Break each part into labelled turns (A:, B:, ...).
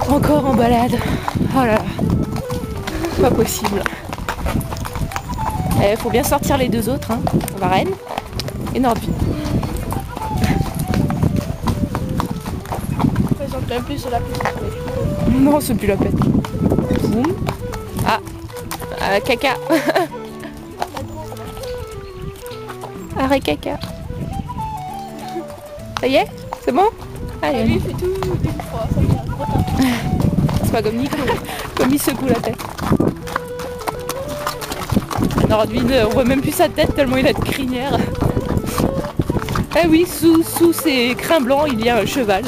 A: Encore en balade. Oh là là. Pas possible. Il faut bien sortir les deux autres, hein. Varennes et Nordville.
B: Même plus sur la piste.
A: Non, c'est plus la peine. Boum. Ah, caca. Arrêt caca. Ça y est? C'est bon? Allez.
B: Lui, il fait tout une fois. Ça vient trop tard.
A: C'est pas comme Nico, comme il secoue la tête. Nordville, on voit même plus sa tête tellement il a de crinière. Ah oui, sous ses crins blancs, il y a un cheval.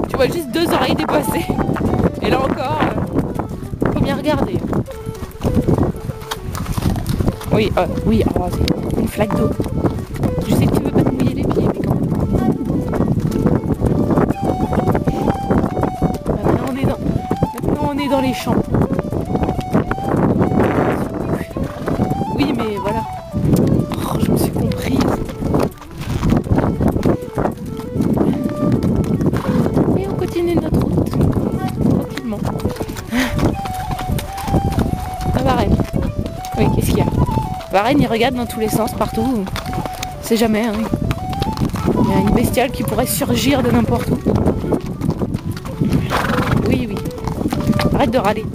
A: Tu vois juste deux oreilles dépassées. Et là encore, faut bien regarder. Oui, oui, oh, c'est une flaque d'eau. Je sais que tu veux pas te mouiller les pieds, mais quand même. Maintenant on est dans les champs. Oui, mais voilà. Oh, je me suis comprise. Et on continue notre route. Tranquillement. À Varennes. Oui, qu'est-ce qu'il y a? Varennes, il regarde dans tous les sens, partout. C'est jamais, hein. Il y a une bestiale qui pourrait surgir de n'importe où. Oui, oui. Arrête de râler.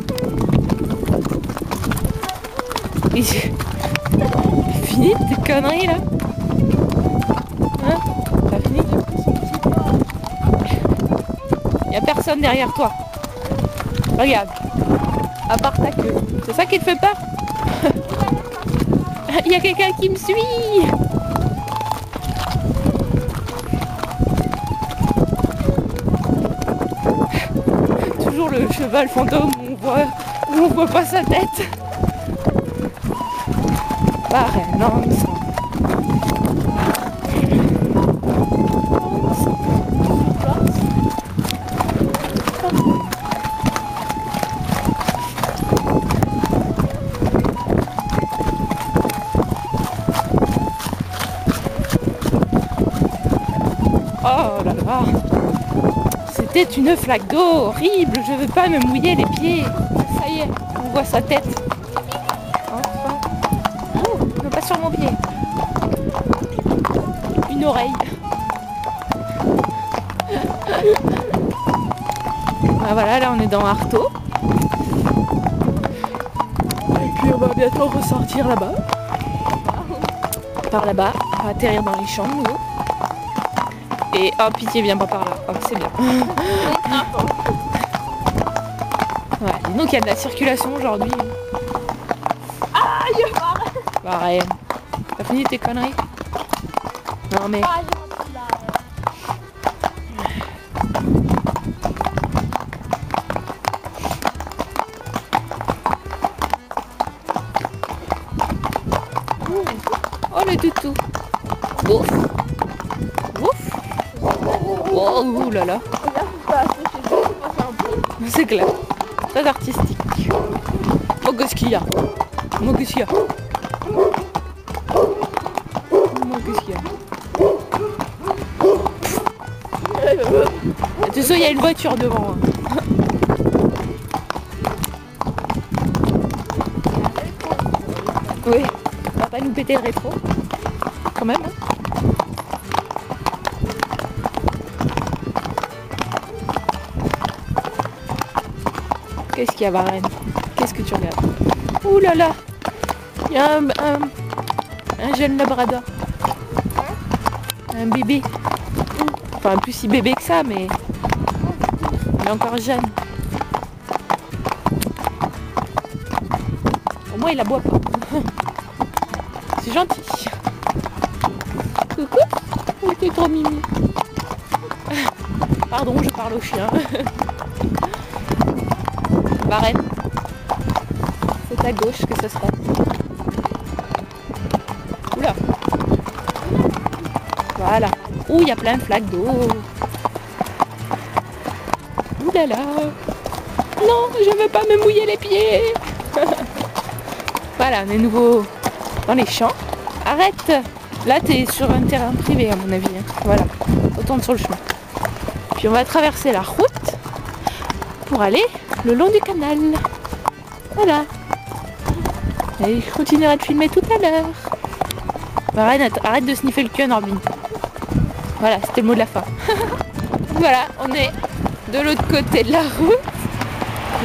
A: Et fini tes conneries là? Hein? T'as fini? Y a personne derrière toi. Regarde. À part ta queue. C'est ça qui te fait peur? Y a quelqu'un qui me suit! Toujours le cheval fantôme où on voit pas sa tête. Varennes, non, oh là là, c'était une flaque d'eau horrible, je veux pas me mouiller les pieds. Ça y est, on voit sa tête. Enfin. Oh, non, pas sur mon pied. Une oreille. Ah, voilà, là on est dans Artaud. Et puis on va bientôt ressortir là-bas. Par là-bas, on va atterrir dans les champs de nouveau. Et oh pitié, viens pas par là. Oh, c'est bien. Ouais, dis donc il y a de la circulation aujourd'hui.
B: Aïe!
A: Varennes. T'as fini tes conneries? Non mais. Oh le toutou. Ouf. Ouf. Oh ouh là là. C'est clair. Très artistique. Oh qu'est-ce qu'il y a? Oh qu'est-ce qu'il y a? Oh qu'est-ce qu'il y a? De toute façon, il y a une voiture devant. Oui. On va pas nous péter le rétro. Quand même. Hein. Qu'est-ce qu'il y a, Varennes? Qu'est-ce que tu regardes? Ouh là là! Il y a un jeune labrador. Un bébé. Enfin, plus si bébé que ça, mais il est encore jeune. Au moins, il aboie pas. C'est gentil. Coucou! Oh, t'es trop mimi. Pardon, je parle au chien. Varennes. C'est à gauche que ce sera. Oula. Voilà. Ouh, il y a plein de flaques d'eau. Ouh là là. Non, je veux pas me mouiller les pieds. Voilà, on est nouveau dans les champs. Arrête. Là, tu es sur un terrain privé, à mon avis. Hein. Voilà, retourne sur le chemin. Puis on va traverser la route pour aller le long du canal. Voilà. Et je continuerai de filmer tout à l'heure. Arrête de sniffer le cul à Nordvin. Voilà, c'était le mot de la fin. Voilà, on est de l'autre côté de la route.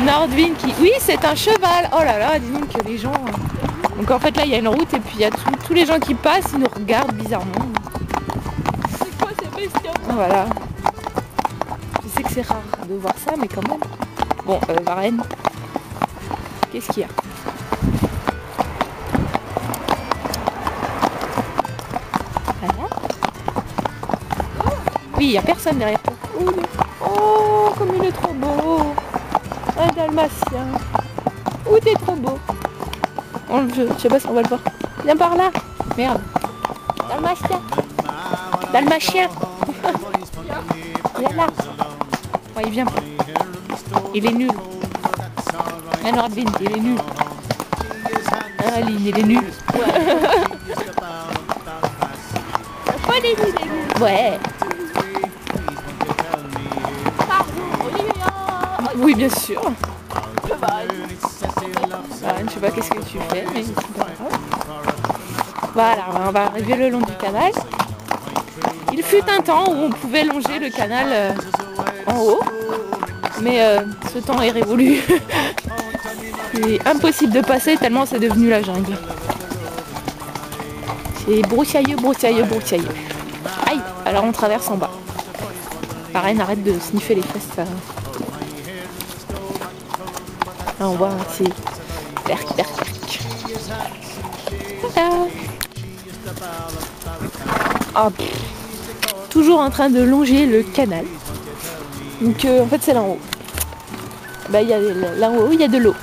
A: Nordvin qui... Oui, c'est un cheval. Oh là là, dis donc que les gens... Donc en fait là, il y a une route et puis il y a tous les gens qui passent, ils nous regardent bizarrement.
B: C'est quoi ces bestioles?
A: Voilà. Je sais que c'est rare de voir ça, mais quand même. Bon, Varenne, qu'est-ce qu'il y a? Voilà. Oui, il n'y a personne derrière toi. Oh, comme il est trop beau. Un dalmatien. Oh, t'es trop beau. Je sais pas si on va le voir. Viens par là. Merde. Dalmatien. Dalmatien. Viens là. Oh, il vient pas. Il est nul. Ah, Nordvin, il est nul. Ah, Aline, il est nul. Ouais. Oui, bien sûr. Je sais pas qu'est-ce que tu fais, mais c'est pas grave. Voilà, on va arriver le long du canal. Il fut un temps où on pouvait longer le canal en haut, mais ce temps est révolu. Il est impossible de passer tellement c'est devenu la jungle. C'est broussailleux, broussailleux, broussailleux. Aïe, alors on traverse en bas. Pareil, arrête de sniffer les fesses. Ça. Là on voit, c'est berk, berk, berk. Voilà. Oh, toujours en train de longer le canal. Donc en fait c'est là en haut. Bah, là en haut il y a de l'eau.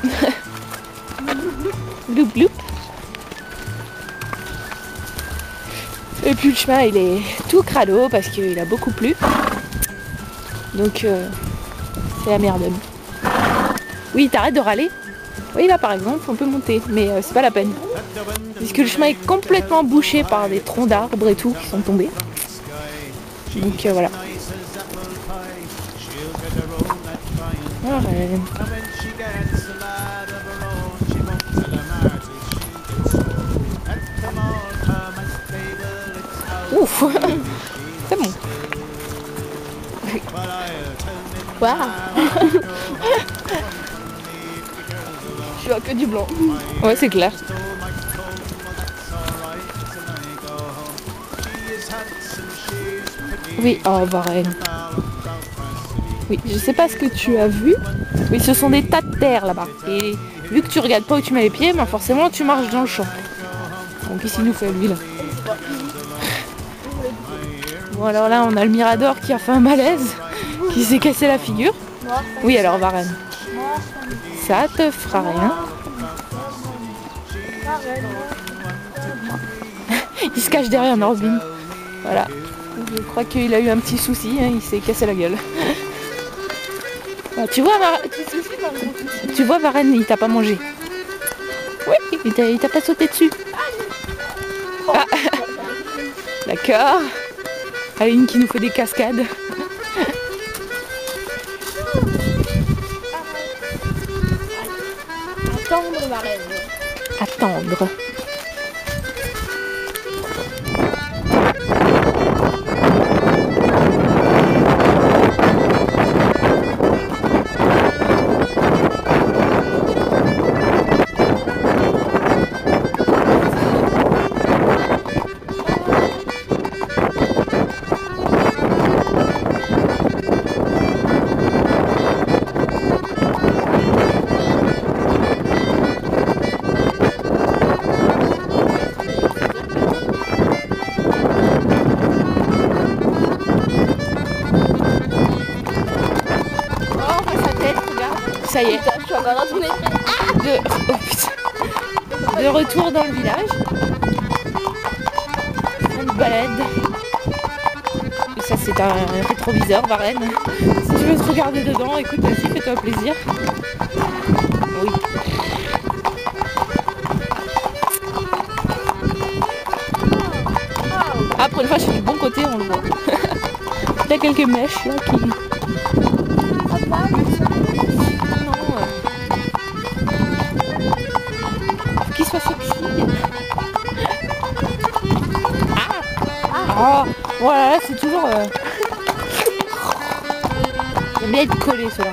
A: Bloup bloup. Et puis le chemin il est tout crado parce qu'il a beaucoup plu. Donc c'est la merde. Oui, t'arrêtes de râler. Oui, là par exemple on peut monter, mais c'est pas la peine. Puisque le chemin est complètement bouché par des troncs d'arbres et tout qui sont tombés. Donc voilà. Ouf. C'est bon. Waouh.
B: Je vois que du blanc.
A: Ouais, c'est clair. Oui, oh Varenne. Oui, je sais pas ce que tu as vu. Oui, ce sont des tas de terre là-bas. Et vu que tu regardes pas où tu mets les pieds, ben forcément tu marches dans le champ. Donc ici nous fait lui là. Bon alors là on a le Mirador qui a fait un malaise, qui s'est cassé la figure. Oui alors Varenne. Ça te fera rien. Il se cache derrière Nordvin. Voilà. Je crois qu'il a eu un petit souci, hein, il s'est cassé la gueule. Ah, tu vois Varenne, il t'a pas mangé. Oui, il t'a pas sauté dessus. Ah. D'accord. Aline qui nous fait des cascades.
B: Attendre la reine.
A: Attendre. Ça y est.
B: Je suis encore dans ton esprit.
A: De retour dans le village. On se balade. Et ça c'est un rétroviseur Varenne. Si tu veux te regarder dedans, écoute, vas-y, fais-toi plaisir. Oui. Ah, pour une fois, je suis du bon côté, on le voit. Il y a quelques mèches là qui... Qu'il soit sexy. Ah, voilà, c'est toujours... J'aime bien être collé, cela.